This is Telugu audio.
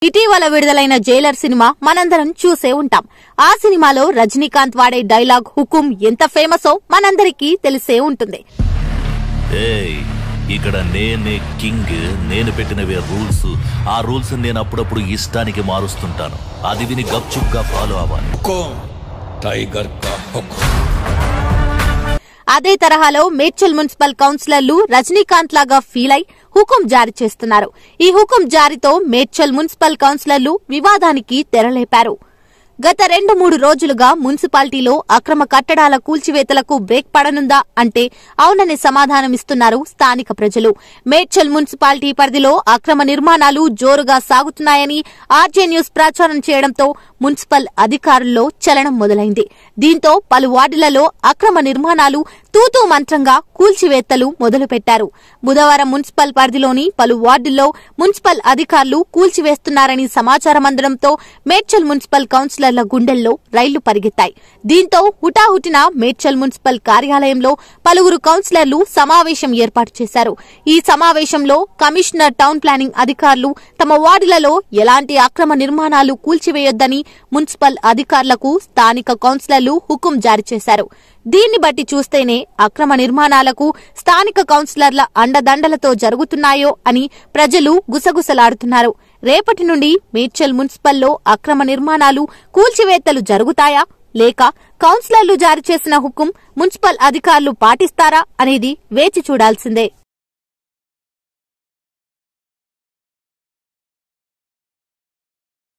ఇటీవల విడుదలైన జైలర్ సినిమా మనందరం చూసే ఉంటాం. ఆ సినిమాలో రజనీకాంత్ వాడే డైలాగ్ హుకుం ఎంత ఫేమసో మనందరికీ తెలిసే ఉంటుంది. ఇక్కడ నేనే కింగ్, నేను పెట్టినవే రూల్స్. ఆ రూల్స్ నేను అప్పుడప్పుడు ఇష్టానికి మారుస్తుంటాను. అది విని గప్చుప్గా ఫాలో అవ్వాలి. టైగర్ కా హుకుం. అదే తరహాలో మేడ్చల్ మున్సిపల్ కౌన్సిలర్లు రజనీకాంత్ లాగా ఫీల్ అయి హుకుం జారీ చేస్తున్నారు. ఈ హుకుం జారీతో మేడ్చల్ మున్సిపల్ కౌన్సిలర్లు వివాదానికి తెరలేపారు. గత 2-3 రోజులుగా మున్సిపాలిటీలో అక్రమ కట్టడాల కూల్చివేతలకు బ్రేక్ పడనుందా అంటే అవుననే సమాధానమిస్తున్నారు స్థానిక ప్రజలు. మేడ్చల్ మున్సిపాలిటీ పరిధిలో అక్రమ నిర్మాణాలు జోరుగా సాగుతున్నాయని ఆర్జే న్యూస్ ప్రచారం చేయడంతో మున్సిపల్ అధికారుల్లో చలనం మొదలైంది. దీంతో పలు వార్డులలో అక్రమ నిర్మాణాలు తూతూ మంత్రంగా కూల్చివేతలు మొదలుపెట్టారు. బుధవారం మున్సిపల్ పరిధిలోని పలు వార్డుల్లో మున్సిపల్ అధికారులు కూల్చివేస్తున్నారని సమాచారం అందడంతో మేడ్చల్ మున్సిపల్ కౌన్సిలర్ల గుండెల్లో రైళ్లు పరిగెత్తాయి. దీంతో హుటాహుటిన మేడ్చల్ మున్సిపల్ కార్యాలయంలో పలువురు కౌన్సిలర్లు సమావేశం ఏర్పాటు చేశారు. ఈ సమావేశంలో కమిషనర్ టౌన్ ప్లానింగ్ అధికారులు తమ వార్డులలో ఎలాంటి అక్రమ నిర్మాణాలు కూల్చివేయొద్దని మున్సిపల్ అధికారులకు స్థానిక కౌన్సిలర్లు హుకుం జారీ చేశారు. దీన్ని బట్టి చూస్తేనే అక్రమ నిర్మాణాలకు స్థానిక కౌన్సిలర్ల అండదండలతో జరుగుతున్నాయో అని ప్రజలు గుసగుసలాడుతున్నారు. రేపటి నుండి మేడ్చల్ మున్సిపల్లో అక్రమ నిర్మాణాలు కూల్చివేతలు జరుగుతాయా లేక కౌన్సిలర్లు జారీ చేసిన హుకుం మున్సిపల్ అధికారులు పాటిస్తారా అనేది వేచి చూడాల్సిందే.